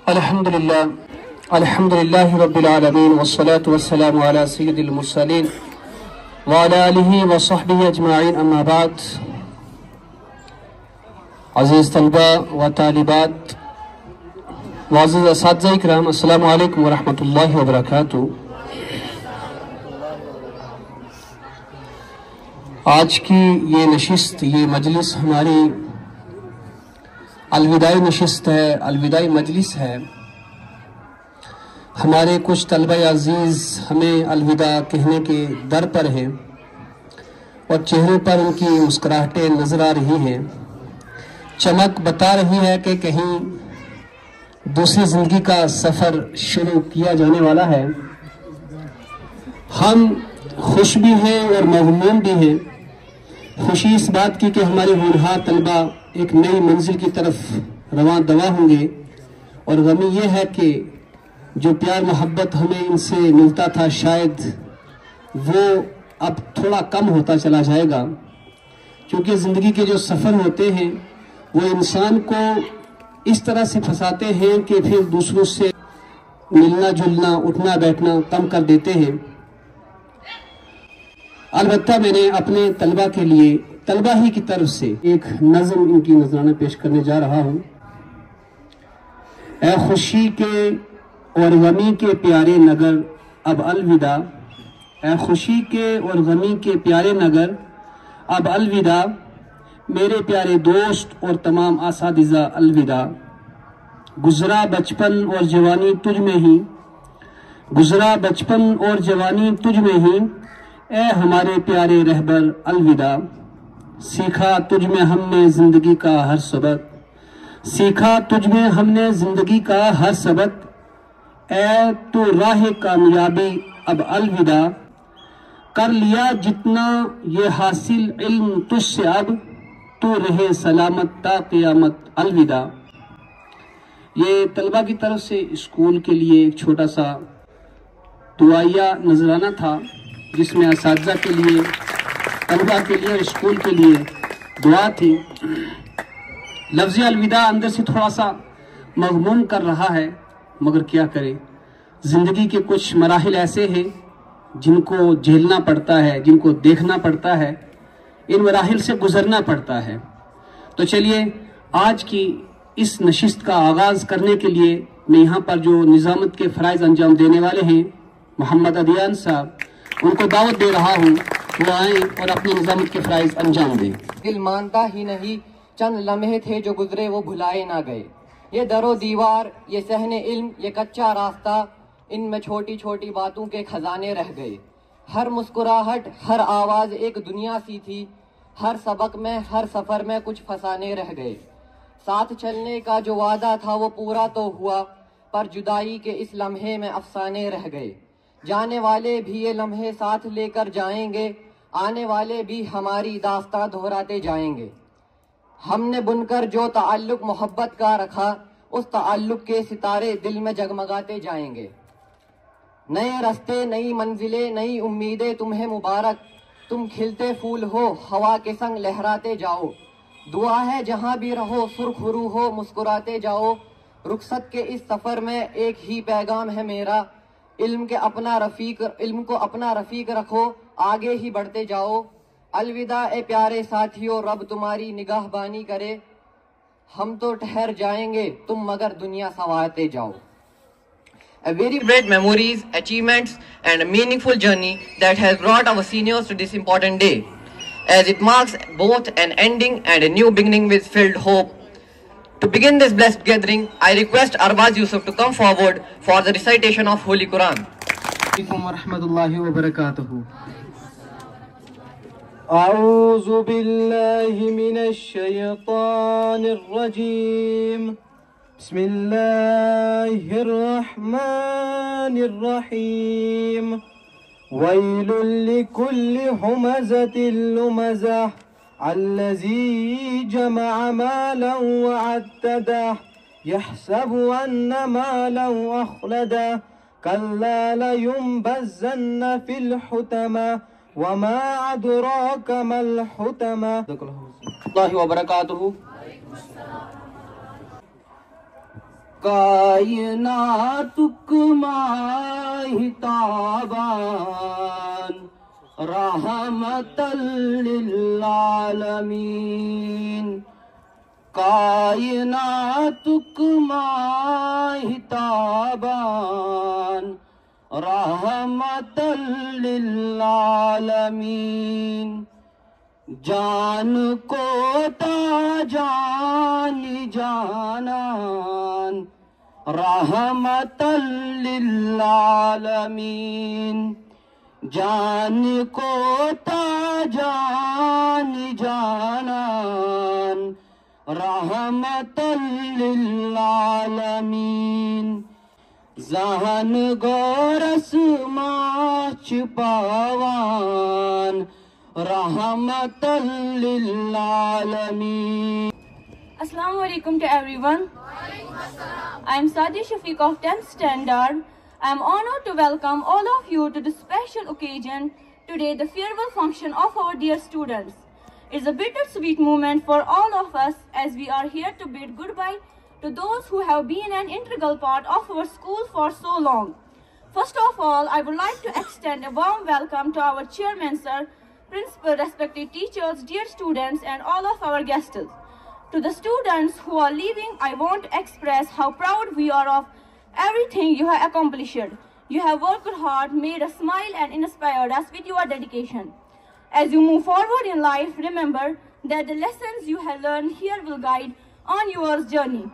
الحمدللہ رب العالمین والصلاة والسلام علی سید المرسلین وعلی آلہ وصحبہ اجمعین، اما بعد۔ عزیز طلبہ و طالبات، معزز اساتذہ اکرام، السلام علیکم ورحمۃ اللہ وبرکاتہ۔ آج کی یہ نشست، یہ مجلس ہماری الوداعی نشست ہے، الوداعی مجلس ہے۔ ہمارے کچھ طلبہ عزیز ہمیں الوداع کہنے کے در پر ہیں اور چہروں پر ان کی مسکراہٹیں نظر آ رہی ہیں، چمک بتا رہی ہے کہ کہیں دوسری زندگی کا سفر شروع کیا جانے والا ہے۔ ہم خوش بھی ہیں اور مغموم بھی ہیں۔ خوشی اس بات کی کہ ہمارے ہونہار طلبہ ایک نئی منزل کی طرف رواں دواں ہوں گے، اور غمی یہ ہے کہ جو پیار محبت ہمیں ان سے ملتا تھا شاید وہ اب تھوڑا کم ہوتا چلا جائے گا، کیونکہ زندگی کے جو سفر ہوتے ہیں وہ انسان کو اس طرح سے پھنساتے ہیں کہ پھر دوسروں سے ملنا جلنا اٹھنا بیٹھنا کم کر دیتے ہیں۔ البتہ میں نے اپنے طلبہ کے لیے، طلبہ ہی کی طرف سے ایک نظم ان کی نذرانہ پیش کرنے جا رہا ہوں۔ اے خوشی کے اور غمی کے پیارے نگر اب الوداع، اے خوشی کے اور غمی کے پیارے نگر اب الوداع، میرے پیارے دوست اور تمام اساتذہ الوداع۔ گزرا بچپن اور جوانی تجھ میں ہی، گزرا بچپن اور جوانی تجھ میں ہی، اے ہمارے پیارے رہبر الوداع۔ سیکھا تجھ میں ہم نے زندگی کا ہر سبق، سیکھا تجھ میں ہم نے زندگی کا ہر سبق، اے تو راہ کامیابی اب الوداع۔ کر لیا جتنا یہ حاصل علم تجھ سے اب، تو رہے سلامت تا قیامت الوداع۔ یہ طلبہ کی طرف سے اسکول کے لیے ایک چھوٹا سا دعائیہ نذرانہ تھا، جس میں اساتذہ کے لیے، طلبہ کے لیے اور اسکول کے لیے دعا تھی۔ لفظ الوداع اندر سے تھوڑا سا مغموم کر رہا ہے، مگر کیا کرے، زندگی کے کچھ مراحل ایسے ہیں جن کو جھیلنا پڑتا ہے، جن کو دیکھنا پڑتا ہے، ان مراحل سے گزرنا پڑتا ہے۔ تو چلیے آج کی اس نشست کا آغاز کرنے کے لیے میں یہاں پر جو نظامت کے فرائض انجام دینے والے ہیں محمد عدیان صاحب، ان کو دعوت دے رہا ہوں وہ آئیں اور اپنے نظامت کے فرائض انجام دیں۔ دل مانتا ہی نہیں، چند لمحے تھے جو گزرے وہ بھلائے نہ گئے۔ یہ در و دیوار، یہ صحن علم، یہ کچا راستہ، ان میں چھوٹی چھوٹی باتوں کے خزانے رہ گئے۔ ہر مسکراہٹ، ہر آواز ایک دنیا سی تھی، ہر سبق میں، ہر سفر میں کچھ فسانے رہ گئے۔ ساتھ چلنے کا جو وعدہ تھا وہ پورا تو ہوا، پر جدائی کے اس لمحے میں افسانے رہ گئے۔ جانے والے بھی یہ لمحے ساتھ لے کر جائیں گے، آنے والے بھی ہماری داستاں دہراتے جائیں گے۔ ہم نے بن کر جو تعلق محبت کا رکھا، اس تعلق کے ستارے دل میں جگمگاتے جائیں گے۔ نئے رستے، نئی منزلیں، نئی امیدیں تمہیں مبارک، تم کھلتے پھول ہو، ہوا کے سنگ لہراتے جاؤ۔ دعا ہے جہاں بھی رہو سرخ رو ہو، مسکراتے جاؤ۔ رخصت کے اس سفر میں ایک ہی پیغام ہے میرا، علم کو اپنا رفیق رکھو، آگے ہی بڑھتے جاؤ۔ الوداع اے پیارے ساتھیو، رب تمہاری نگاہ بانی کرے، ہم تو ٹھہر جائیں گے تم مگر دنیا سنوارتے جاؤ۔ A very great memories, achievements and a meaningful journey that has brought our seniors to this important day, as it marks both an ending and a new beginning with filled hope. To begin this blessed gathering, I request Arbaz Yusuf to come forward for the recitation of Holy Quran. Assalamualaikum warahmatullahi wabarakatuh. أعوذ بالله من الشيطان الرجيم. بسم الله الرحمن الرحيم. ويل لكل همزة لمزة الذي جمع مالا وعدده يحسب أن مالا أخلده كلا لينبذن في الحطمة وما أدراك ما الحطمة. اللہ وبرکاتہ. کائنات ماہتابان رحمت للعالمین کائنات ماہتابان رحمت للعالمین جان کو تاجان جانان رحمت للعالمین جان کو تاجان جانان رحمت للعالمین ذہن گورس ماچ پاوان رحمت للعالمین. Assalamu alaikum to everyone. I am Sadia Shafiq of 10th Standard. I am honored to welcome all of you to this special occasion today, the farewell function of our dear students. It's a bittersweet moment for all of us as we are here to bid goodbye to those who have been an integral part of our school for so long. First of all, I would like to extend a warm welcome to our chairman, sir, principal, respected teachers, dear students, and all of our guests. To the students who are leaving, I want to express how proud we are of everything you have accomplished. You have worked hard, made us smile, and inspired us with your dedication. As you move forward in life, remember that the lessons you have learned here will guide on your journey.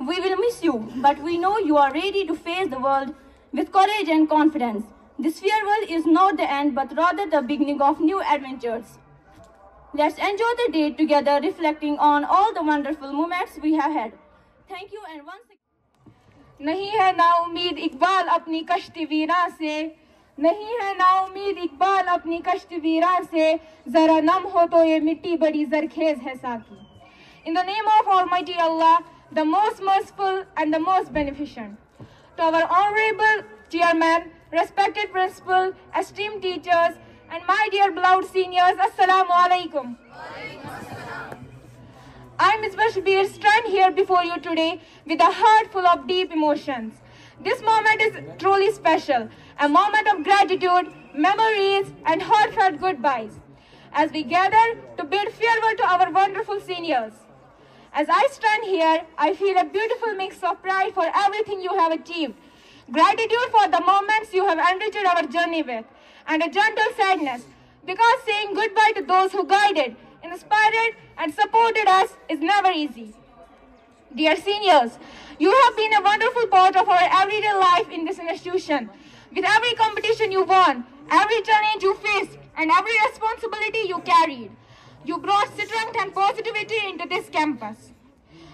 We will miss you, but we know you are ready to face the world with courage and confidence. This farewell is not the end, but rather the beginning of new adventures. Let's enjoy the day together, reflecting on all the wonderful moments we have had. Thank you and once again. نہیں ہے نا امید اقبال اپنی کشتی ویراں سے نہیں ہے نا امید اقبال اپنی کشتی ویراں سے ذرا نم ہو تو یہ مٹی بڑی زرخیز ہے ساقی. In the name of Almighty Allah, the most merciful and the most beneficent. To our honorable chairman, respected principal, esteemed teachers, and my dear beloved seniors, Assalamu alaikum. I, Ms. Bashbir, stand here before you today with a heart full of deep emotions. This moment is truly special, a moment of gratitude, memories, and heartfelt goodbyes, as we gather to bid farewell to our wonderful seniors. As I stand here, I feel a beautiful mix of pride for everything you have achieved, gratitude for the moments you have enriched our journey with, and a gentle sadness, because saying goodbye to those who guided, inspired, and supported us is never easy. Dear seniors, you have been a wonderful part of our everyday life in this institution. With every competition you won, every challenge you faced, and every responsibility you carried, you brought strength and positivity into this campus.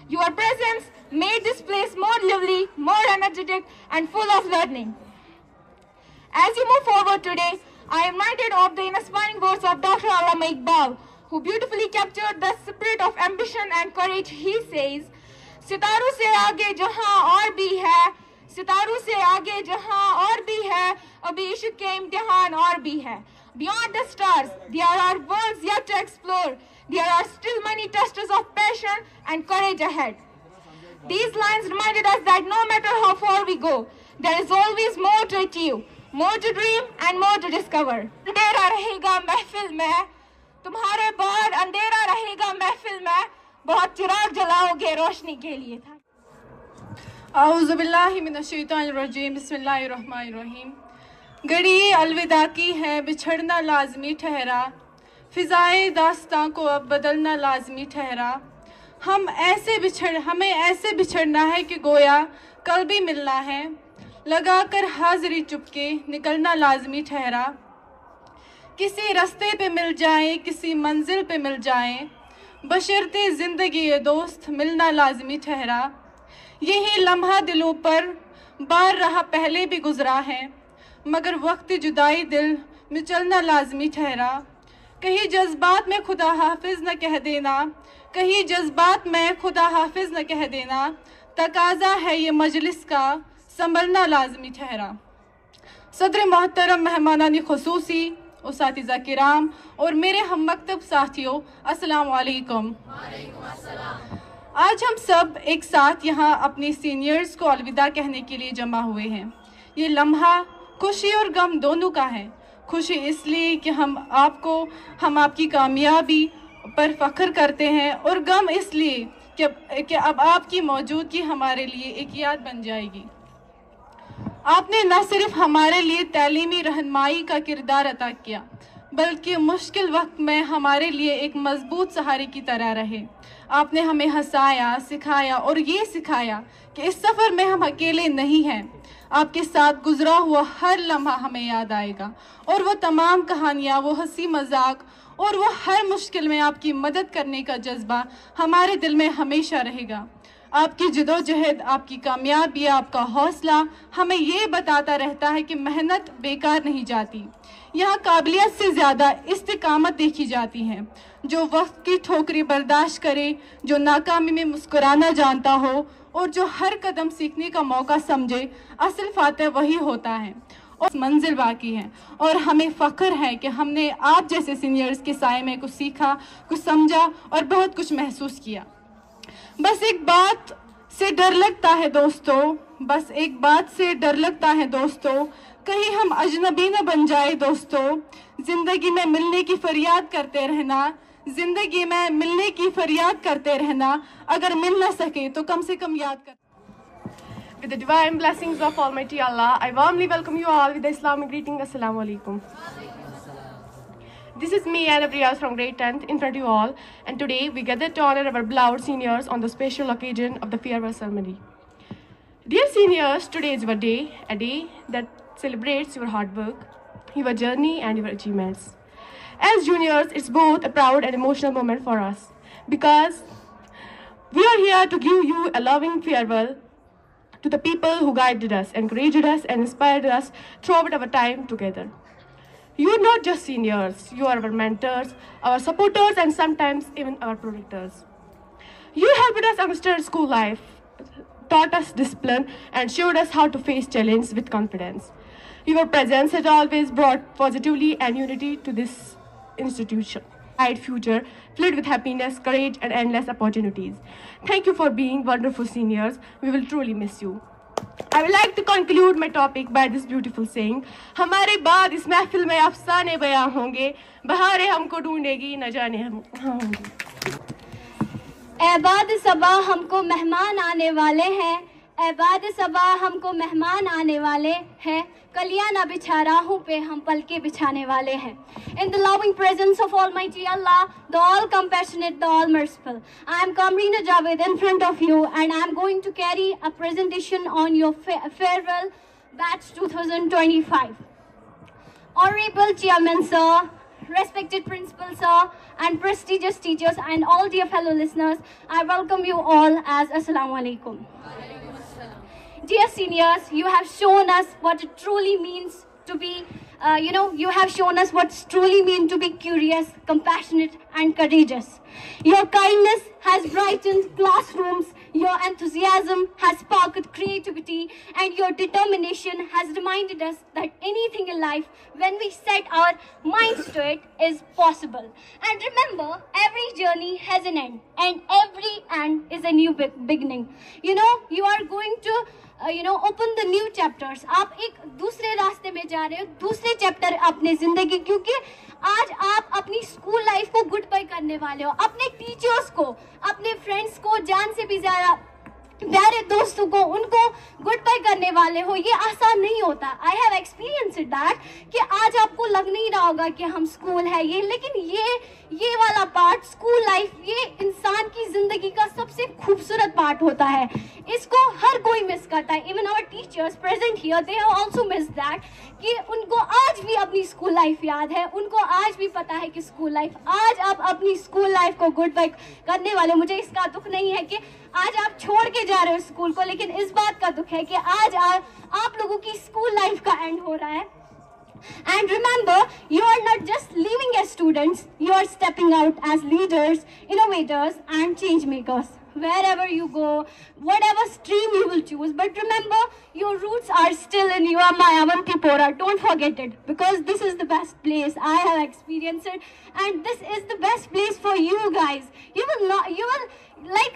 Your presence made this place more lively, more energetic, and full of learning. As you move forward today, I am reminded of the inspiring words of Dr. Allama Iqbal, who beautifully captured the spirit of ambition and courage. He says, ستاروں سے آگے جہاں اور بھی ہے ستاروں سے آگے جہاں اور بھی ہے ابھی عشق کے امتحان اور بھی ہے. Beyond the stars, there are worlds yet to explore. There are still many tests of passion and courage ahead. These lines reminded us that no matter how far we go, there is always more to achieve, more to dream, and more to discover. اندھیرا رہے گا محفل میں تمہارے بعد اندھیرا رہے گا محفل میں بہت چراغ جلاؤ گے روشنی کے لیے. اعوذ باللہ من الشیطان الرجیم بسم اللہ الرحمن الرحیم. گھڑی الوداع کی ہے بچھڑنا لازمی ٹھہرا فضائے داستاں کو اب بدلنا لازمی ٹھہرا. ہمیں ایسے بچھڑنا ہے کہ گویا کل بھی ملنا ہے لگا کر حاضری چپکے نکلنا لازمی ٹھہرا. کسی رستے پہ مل جائیں کسی منزل پہ مل جائیں بشرطِ زندگی دوست ملنا لازمی ٹھہرا. یہی لمحہ دلوں پر بار رہا پہلے بھی گزرا ہے مگر وقت جدائی دل میں چلنا لازمی ٹھہرا. کہیں جذبات میں خدا حافظ نہ کہہ دینا کہیں جذبات میں خدا حافظ نہ کہہ دینا تقاضا ہے یہ مجلس کا سنبھلنا لازمی ٹھہرا. صدر محترم مہمانان خصوصی اساتذہ کرام اور میرے ہم مکتب ساتھیوں السلام علیکم. آج ہم سب ایک ساتھ یہاں اپنے سینئرز کو الوداع کہنے کے لیے جمع ہوئے ہیں. یہ لمحہ خوشی اور غم دونوں کا ہے. خوشی اس لیے کہ ہم آپ کی کامیابی پر فخر کرتے ہیں، اور غم اس لیے کہ اب آپ کی موجودگی ہمارے لیے ایک یاد بن جائے گی. آپ نے نہ صرف ہمارے لیے تعلیمی رہنمائی کا کردار ادا کیا، بلکہ مشکل وقت میں ہمارے لیے ایک مضبوط سہارے کی طرح رہے. آپ نے ہمیں ہنسایا، سکھایا اور یہ سکھایا کہ اس سفر میں ہم اکیلے نہیں ہیں. آپ کے ساتھ گزرا ہوا ہر لمحہ ہمیں یاد آئے گا، اور وہ تمام کہانیاں، وہ ہنسی مذاق اور وہ ہر مشکل میں آپ کی مدد کرنے کا جذبہ ہمارے دل میں ہمیشہ رہے گا. آپ کی جدوجہد، آپ کی کامیابی، آپ کا حوصلہ ہمیں یہ بتاتا رہتا ہے کہ محنت بیکار نہیں جاتی. یہاں قابلیت سے زیادہ استقامت دیکھی جاتی ہے. جو وقت کی ٹھوکریں برداشت کرے، جو ناکامی میں مسکرانا جانتا ہو اور جو ہر قدم سیکھنے کا موقع سمجھے، اصل فاتح وہی ہوتا ہے اور منزل باقی ہے. اور ہمیں فخر ہے کہ ہم نے آپ جیسے سینئرز کے سائے میں کچھ سیکھا، کچھ سمجھا اور بہت کچھ محسوس کیا. بس ایک بات سے ڈر لگتا ہے دوستو، کہیں ہم اجنبی نہ بن جائے دوستو. زندگی میں ملنے کی فریاد کرتے رہنا، اگر مل نہ سکے تو کم سے کم یاد کر. With the divine blessings of Almighty Allah, I warmly welcome you all with the Islamic greeting, Assalamu alaikum. This is me, Anna Priyas from grade 10th, in front of you all, and today we gathered to honor our beloved seniors on the special occasion of the farewell ceremony. Dear seniors, today is your day, a day that celebrates your hard work, your journey and your achievements. As juniors, it's both a proud and emotional moment for us, because we are here to give you a loving farewell to the people who guided us, encouraged us and inspired us throughout our time together. You are not just seniors, you are our mentors, our supporters and sometimes even our protectors. You helped us understand school life, taught us discipline and showed us how to face challenges with confidence. Your presence has always brought positivity and unity to this institution. Bright future filled with happiness, courage and endless opportunities. Thank you for being wonderful seniors. We will truly miss you. I would like to conclude my topic by this beautiful saying. ہمارے بعد اس محفل میں افسانے بیاں ہوں گے، بہاریں ہم کو ڈھونڈے گی، نہ جانے ہم کہاں ہوں گے. اے باد صبا ہم کو مہمان آنے والے ہیں، اے باد صبا ہم کو مہمان آنے والے ہیں، کلیاں نہ بچھا راہوں پہ ہم پلکیں بچھانے والے ہیں. In the loving presence of Almighty Allah, the all compassionate, the all merciful, I am Kamreena Javed in front of you, and I am going to carry a presentation on your farewell batch 2025. Honorable Chairman Sir, respected Principal Sir, and prestigious teachers and all dear fellow listeners, I welcome you all as Assalamu alaikum. Dear seniors, you have shown us what it truly means to be, you have shown us what it truly means to be curious, compassionate and courageous. Your kindness has brightened classrooms, your enthusiasm has sparked creativity, and your determination has reminded us that anything in life, when we set our minds to it, is possible. And remember, every journey has an end, and every end is a new beginning. You are going to open the new chapters. آپ ایک دوسرے راستے میں جا رہے ہو، دوسرے chapter اپنے زندگی، کیونکہ آج آپ اپنی اسکول لائف کو گڈ بائی کرنے والے ہو. اپنے ٹیچرز کو، اپنے فرینڈس کو، جان سے بھی زیادہ پیارے دوستوں کو، ان کو گڈ بائی کرنے والے ہو. یہ آسان نہیں ہوتا. آئی ہیو ایکسپیرینس دیٹ کہ آج آپ کو لگ نہیں رہا ہوگا کہ ہم اسکول ہے لیکن یہ والا پارٹ، اسکول لائف، یہ انسان کی زندگی کا سب سے خوبصورت پارٹ ہوتا ہے. اس کو ہر کوئی مس کرتا ہے. Even our teachers present here, they have also miss that, کہ ان کو آج بھی اپنی اسکول لائف یاد ہے، ان کو آج بھی پتا ہے کہ اسکول لائف. آج آپ اپنی اسکول لائف کو گڈ بائی کرنے والے. مجھے اس کا دکھ نہیں ہے کہ آج آپ چھوڑ کے جا رہے ہو اسکول کو، لیکن اس بات کا دکھ ہے کہ آج آپ لوگوں کی اسکول لائف کا اینڈ ہو رہا ہے. And remember, you are not just leaving as students, you are stepping out as leaders, innovators and change makers. Wherever you go, whatever stream you will choose, but remember, your roots are still in your Mayavantipura. Don't forget it, because this is the best place. I have experienced it, and this is the best place for you guys. You will like,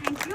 thank you,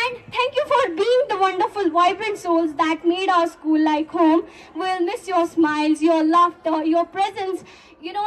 And thank you for being the wonderful, vibrant souls that made our school like home. We'll miss your smiles, your laughter, your presence. You know,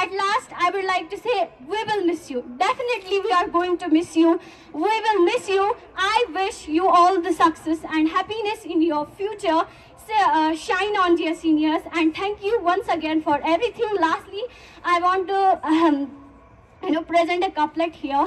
at last I would like to say we will miss you. Definitely we are going to miss you. We will miss you. I wish you all the success and happiness in your future. Shine on, dear seniors, and thank you once again for everything. Lastly, I want to present a couplet here.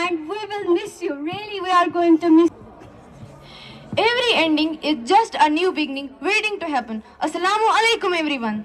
And we will miss you. Really, we are going to miss. Every ending is just a new beginning waiting to happen. Assalamu alaikum everyone.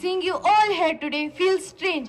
seeing you all here today feels strange.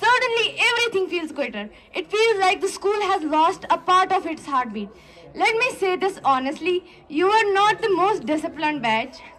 suddenly everything feels quieter. It feels like the school has lost a part of its heartbeat. Let me say this honestly, you are not the most disciplined batch.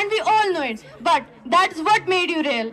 and we all know it. But that's what made you real.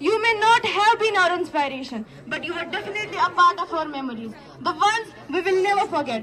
You may not have been our inspiration, but you are definitely a part of our memories, the ones we will never forget.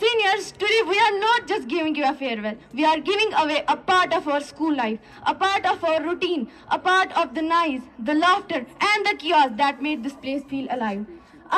Seniors, today we are not just giving you a farewell. We are giving away a part of our school life, a part of our routine, a part of the noise, the laughter and the chaos that made this place feel alive.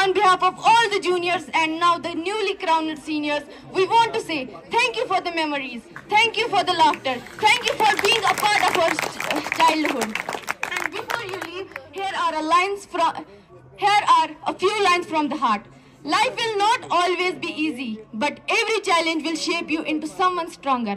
On behalf of all the juniors and now the newly crowned seniors, we want to say thank you for the memories, thank you for the laughter, thank you for being a part of our childhood. And before you leave, here are a few lines from the heart. Life will not always be easy, but every challenge will shape you into someone stronger.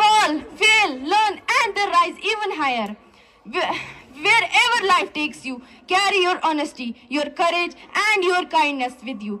Fall, fail, learn and then rise even higher. Wherever life takes you, carry your honesty, your courage and your kindness with you.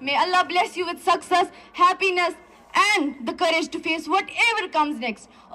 May Allah bless you with success, happiness and the courage to face whatever comes next.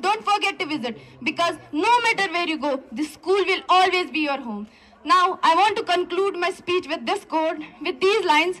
don't forget to visit, because no matter where you go, this school will always be your home. Now, I want to conclude my speech with this quote, with these lines.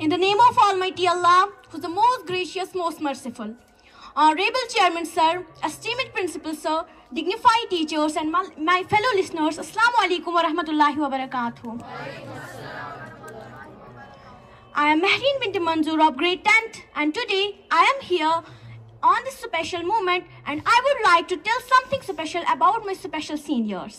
In the name of Almighty Allah, who is the most gracious, most merciful. Honorable Chairman Sir, esteemed Principal Sir, dignified teachers and my fellow listeners, Assalamu alaikum wa rahmatullahi wa barakatuh. I am Mehreen Binti Manzoor of grade 10th and today I am here on this special moment, and I would like to tell something special about my special seniors.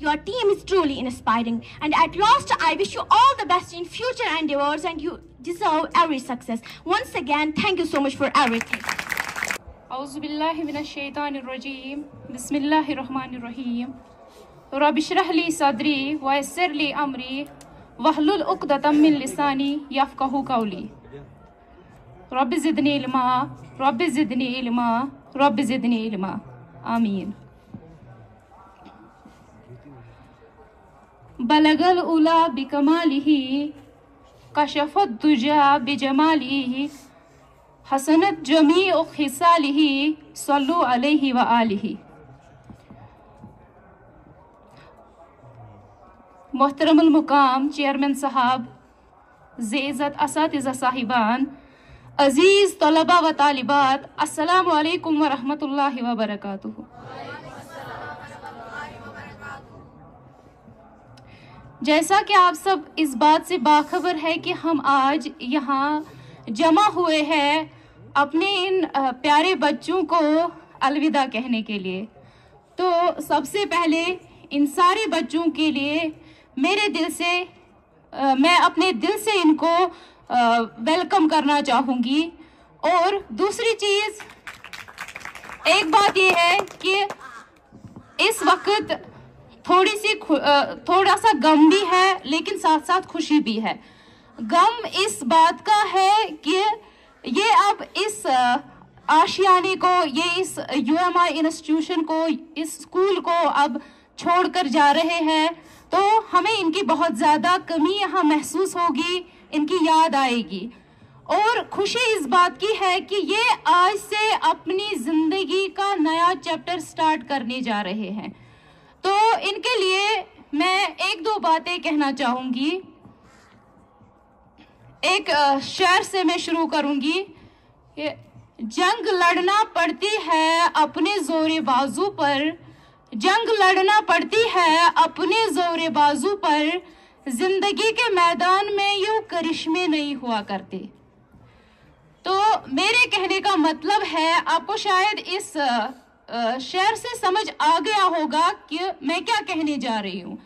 your team is truly inspiring. And at last, I wish you all the best in future endeavors, and you deserve every success. Once again, thank you so much for everything. أعوذ بالله من الشيطان الرجيم. بسم الله الرحمن الرحيم. رب اشرح لي صدري ويسر لي أمري واحلل عقدة من لساني يفقهوا قولي. رب زدني علما، رب زدني علما، رب زدني علما. آمين. بلغ الأولى بكماله كشف الدجى بجماله حسنت جميع خصاله صلوا عليه وآله. محترم المقام چیئرمین صاحب، زعزت اساتذہ صاحبان، عزیز طلبہ و طالبات، السلام علیکم ورحمۃ اللہ وبرکاتہ. جیسا کہ آپ سب اس بات سے باخبر ہے کہ ہم آج یہاں جمع ہوئے ہیں اپنے ان پیارے بچوں کو الوداع کہنے کے لیے، تو سب سے پہلے ان سارے بچوں کے لیے میرے دل سے، میں اپنے دل سے ان کو ویلکم کرنا چاہوں گی. اور دوسری چیز، ایک بات یہ ہے کہ اس وقت تھوڑا سا غم بھی ہے، لیکن ساتھ ساتھ خوشی بھی ہے. غم اس بات کا ہے کہ یہ اب اس آشیانے کو، یہ اس UMI انسٹیٹیوشن کو، اس اسکول کو اب چھوڑ کر جا رہے ہیں، تو ہمیں ان کی بہت زیادہ کمی یہاں محسوس ہوگی، ان کی یاد آئے گی. اور خوشی اس بات کی ہے کہ یہ آج سے اپنی زندگی کا نیا چیپٹر سٹارٹ کرنے جا رہے ہیں. تو ان کے لیے میں ایک دو باتیں کہنا چاہوں گی. ایک شعر سے میں شروع کروں گی. جنگ لڑنا پڑتی ہے اپنے زور بازو پر، جنگ لڑنا پڑتی ہے اپنے زور بازو پر، زندگی کے میدان میں یوں کرشمے نہیں ہوا کرتے. تو میرے کہنے کا مطلب ہے، آپ کو شاید اس شعر سے سمجھ آ گیا ہوگا کہ میں کیا کہنے جا رہی ہوں.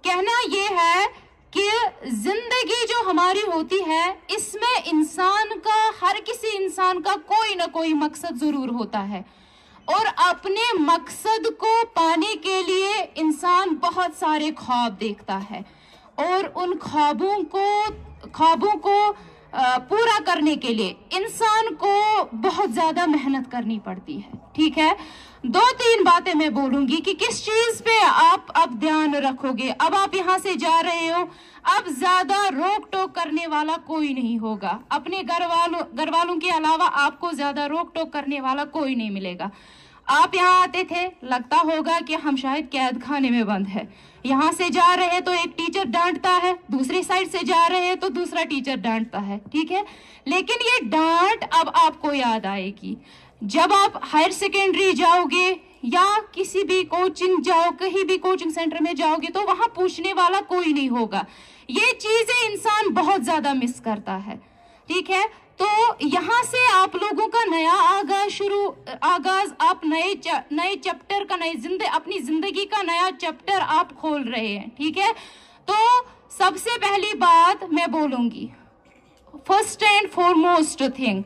کہنا یہ ہے کہ زندگی جو ہماری ہوتی ہے، اس میں انسان کا، ہر کسی انسان کا کوئی نہ کوئی مقصد ضرور ہوتا ہے. اور اپنے مقصد کو پانے کے لیے انسان بہت سارے خواب دیکھتا ہے اور ان خوابوں کو پورا کرنے کے لیے انسان کو بہت زیادہ محنت کرنی پڑتی ہے. ٹھیک ہے, 2-3 باتیں میں بولوں گی کہ کس چیز پہ آپ اب دھیان رکھو گے. اب آپ یہاں سے جا رہے ہو, اب زیادہ روک ٹوک کرنے والا کوئی نہیں ہوگا. اپنے گھر والوں کے علاوہ آپ کو زیادہ روک ٹوک کرنے والا کوئی نہیں ملے گا. آپ یہاں آتے تھے, لگتا ہوگا کہ ہم شاید قید خانے میں بند ہے. یہاں سے جا رہے تو ایک ٹیچر ڈانٹتا ہے, دوسری سائڈ سے جا رہے تو دوسرا ٹیچر ڈانٹتا ہے. ٹھیک ہے, لیکن یہ ڈانٹ اب آپ کو یاد آئے گی جب آپ ہائر سیکنڈری جاؤ گے یا کسی بھی کہیں بھی کوچنگ سینٹر میں جاؤ گے تو وہاں پوچھنے والا کوئی نہیں ہوگا. یہ چیزیں انسان بہت زیادہ مس کرتا ہے. ٹھیک ہے, تو یہاں سے آپ لوگوں کا نیا آغاز آپ نئے چیپٹر کا اپنی زندگی کا نیا چیپٹر آپ کھول رہے ہیں. ٹھیک ہے, تو سب سے پہلی بات میں بولوں گی, فرسٹ اینڈ فارموسٹ تھنگ,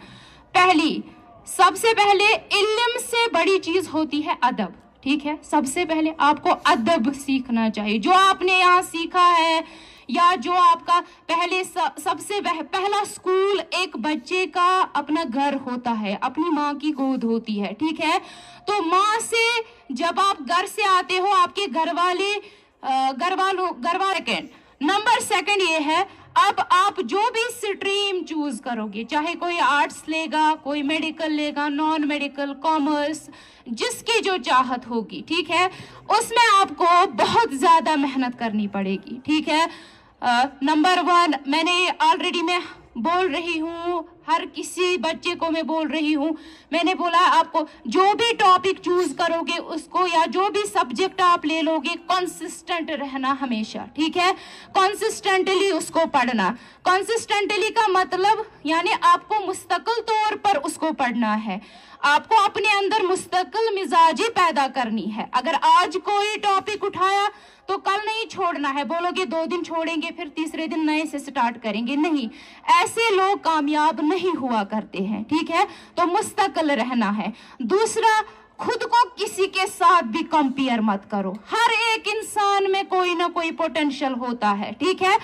سب سے پہلے علم سے بڑی چیز ہوتی ہے ادب. ٹھیک ہے, سب سے پہلے آپ کو ادب سیکھنا چاہیے. جو آپ نے یہاں سیکھا ہے یا جو آپ کا سب سے پہلا سکول ایک بچے کا اپنا گھر ہوتا ہے, اپنی ماں کی گود ہوتی ہے. ٹھیک ہے, تو ماں سے جب آپ گھر سے آتے ہو آپ کے گھر والے نمبر 2 یہ ہے, اب آپ جو بھی سٹریم چوز کرو گے, چاہے کوئی آرٹس لے گا, کوئی میڈیکل لے گا, نان میڈیکل, کامرس, جس کی جو چاہت ہوگی. ٹھیک ہے, اس میں آپ کو بہت زیادہ محنت کرنی پڑے گی. ٹھیک ہے, نمبر 1 میں نے آلریڈی میں بول رہی ہوں, ہر کسی بچے کو میں بول رہی ہوں, میں نے بولا آپ کو جو بھی ٹاپک چوز کرو گے اس کو یا جو بھی سبجیکٹ آپ لے لو گے, کنسسٹنٹ رہنا ہمیشہ. ٹھیک ہے, کنسسٹنٹلی اس کو پڑھنا. کنسسٹنٹلی کا مطلب یعنی آپ کو مستقل طور پر اس کو پڑھنا ہے. آپ کو اپنے اندر مستقل مزاجی پیدا کرنی ہے. اگر آج کوئی ٹاپک اٹھایا تو کل نہیں چھوڑنا ہے, بولو گے 2 دن چھوڑیں گے پھر تیسرے دن نئے سے سٹارٹ کریں گے. نہیں, ایسے لوگ کامیاب نہیں ہوا کرتے ہیں. ٹھیک ہے, تو مستقل رہنا ہے. دوسرا, خود کو کسی کے ساتھ بھی کمپیئر مت کرو. ہر ایک انسان میں کوئی نہ کوئی پوٹینشل ہوتا ہے. ٹھیک ہے,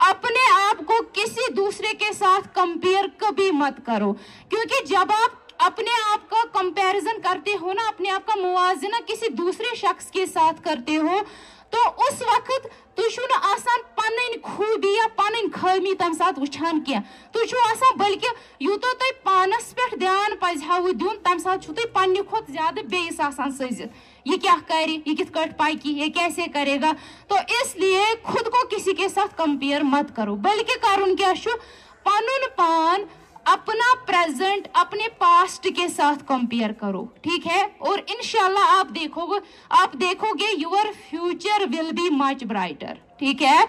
اپنے آپ کو کسی دوسرے کے ساتھ کمپیئر کبھی مت کرو, کیونکہ جب آپ اپنے آپ کا کمپیریزن کرتے ہو نا, اپنے آپ کا موازنہ کسی دوسرے شخص کے ساتھ کرتے ہو, تو اس وقت تُہۍ چھُو نہٕ آسان پنٕنۍ خوٗبی یا پنٕنۍ خٲمی تَمہِ ساتہٕ وٕچھان کینٛہہ. تُہۍ چھُو آسان بلکہِ یوٗتاہ تۄہہِ پانَس پٮ۪ٹھ دھیان پَزِہاوٕ دیُن تَمہِ ساتہٕ چھُو تُہۍ پنٛنہِ کھۄتہٕ زیادٕ بیٚیِس آسان سٔزِتھ. یہ کیا کرے, یہ کت کٹ پائے گی, یہ کیسے کرے گا. تو اس لیے خود کو کسی کے ساتھ کمپیئر مت کرو, بلکہ کرن کیا چھُ پنن پان اپنا پریزنٹ اپنے پاسٹ کے ساتھ کمپیئر کرو. ٹھیک ہے, اور انشاءاللہ آپ دیکھو گے your future will be much brighter. ٹھیک ہے,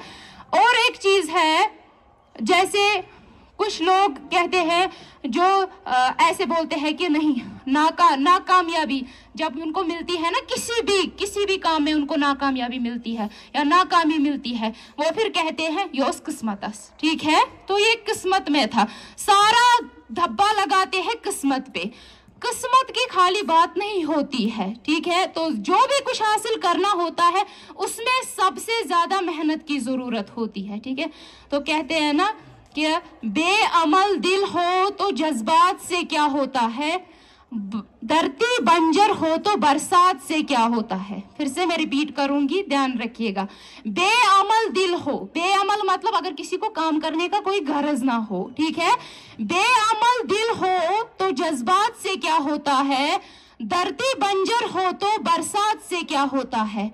اور ایک چیز ہے, جیسے کچھ لوگ کہتے ہیں جو ایسے بولتے ہیں کہ نہیں, ناکامیابی جب ان کو ملتی ہے نا, کسی بھی کام میں ان کو ناکامیابی ملتی ہے یا ناکامی ملتی ہے, وہ پھر کہتے ہیں یوس قسمتس. ٹھیک ہے, تو یہ قسمت میں تھا, سارا دھبا لگاتے ہیں قسمت پہ. قسمت کی خالی بات نہیں ہوتی ہے. ٹھیک ہے, تو جو بھی کچھ حاصل کرنا ہوتا ہے اس میں سب سے زیادہ محنت کی ضرورت ہوتی ہے. ٹھیک ہے, تو کہتے ہیں نا کہ بے عمل دل ہو تو جذبات سے کیا ہوتا ہے, دھرتی بنجر ہو تو برسات سے کیا ہوتا ہے. پھر سے میں ریپیٹ کروں گی, دھیان رکھیے گا. بے عمل دل ہو, بے عمل مطلب اگر کسی کو کام کرنے کا کوئی غرض نہ ہو. ٹھیک ہے, بے عمل دل ہو تو جذبات سے کیا ہوتا ہے, دھرتی بنجر ہو تو برسات سے کیا ہوتا ہے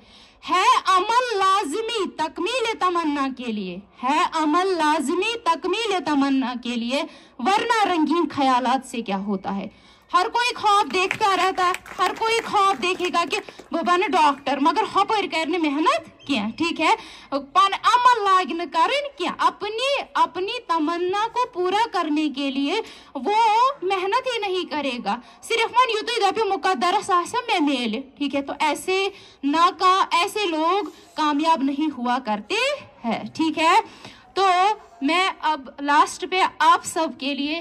عمل لازمی تکمیل تمنا کے لیے, ہے عمل لازمی تکمیل تمنا کے لیے, ورنہ رنگین خیالات سے کیا ہوتا ہے. ہر کوئی خواب دیکھتا رہتا ہے, ہر کوئی خواب دیکھے گا کہ وہ بنے ڈاکٹر, مگر ہپر کرنے محنت کیا. ٹھیک ہے, عمل لاگن کرن کیا, اپنی تمنا کو پورا کرنے کے لیے وہ محنت ہی نہیں کرے گا, صرف من یوتھ دپیو مقدرس آسا میں میل. ٹھیک ہے, تو ایسے لوگ کامیاب نہیں ہوا کرتے ہیں. ٹھیک ہے, تو میں اب لاسٹ پہ آپ سب کے لیے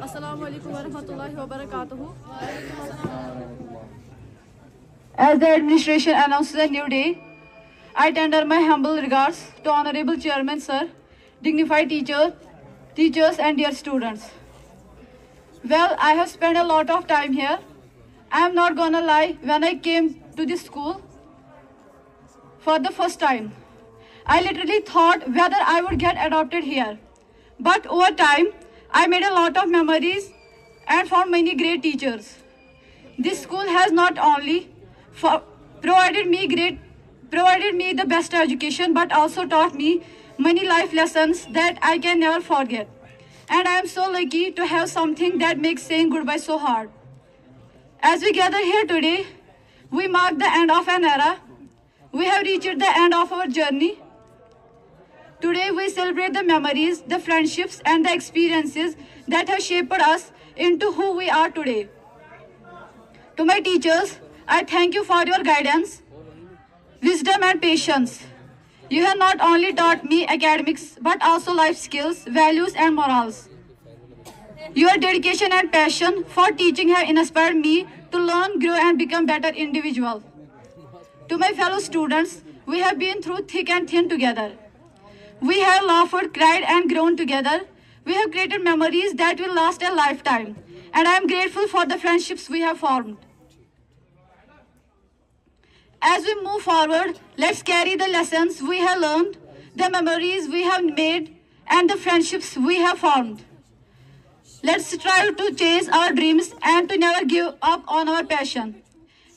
Assalamu alaikum wa rahmatullahi wa barakatuhu. As the administration announces a new day, I tender my humble regards to Honorable Chairman Sir, dignified teachers and dear students. Well, I have spent a lot of time here. I am not gonna lie, when I came to this school for the first time, I literally thought whether I would get adopted here. But over time, I made a lot of memories and found many great teachers. This school has not only provided me the best education, but also taught me many life lessons that I can never forget. And I am so lucky to have something that makes saying goodbye so hard. As we gather here today, we mark the end of an era. We have reached the end of our journey. Today we celebrate the memories, the friendships and the experiences that have shaped us into who we are today. To my teachers, I thank you for your guidance, wisdom and patience. You have not only taught me academics, but also life skills, values and morals. Your dedication and passion for teaching have inspired me to learn, grow and become better individuals. To my fellow students, we have been through thick and thin together. We have laughed, cried and grown together. We have created memories that will last a lifetime. And I am grateful for the friendships we have formed. As we move forward, let's carry the lessons we have learned, the memories we have made, and the friendships we have formed. Let's strive to chase our dreams and to never give up on our passion.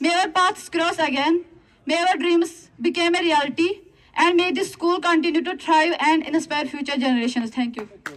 May our paths cross again. May our dreams become a reality. And may this school continue to thrive and inspire future generations. Thank you.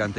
10th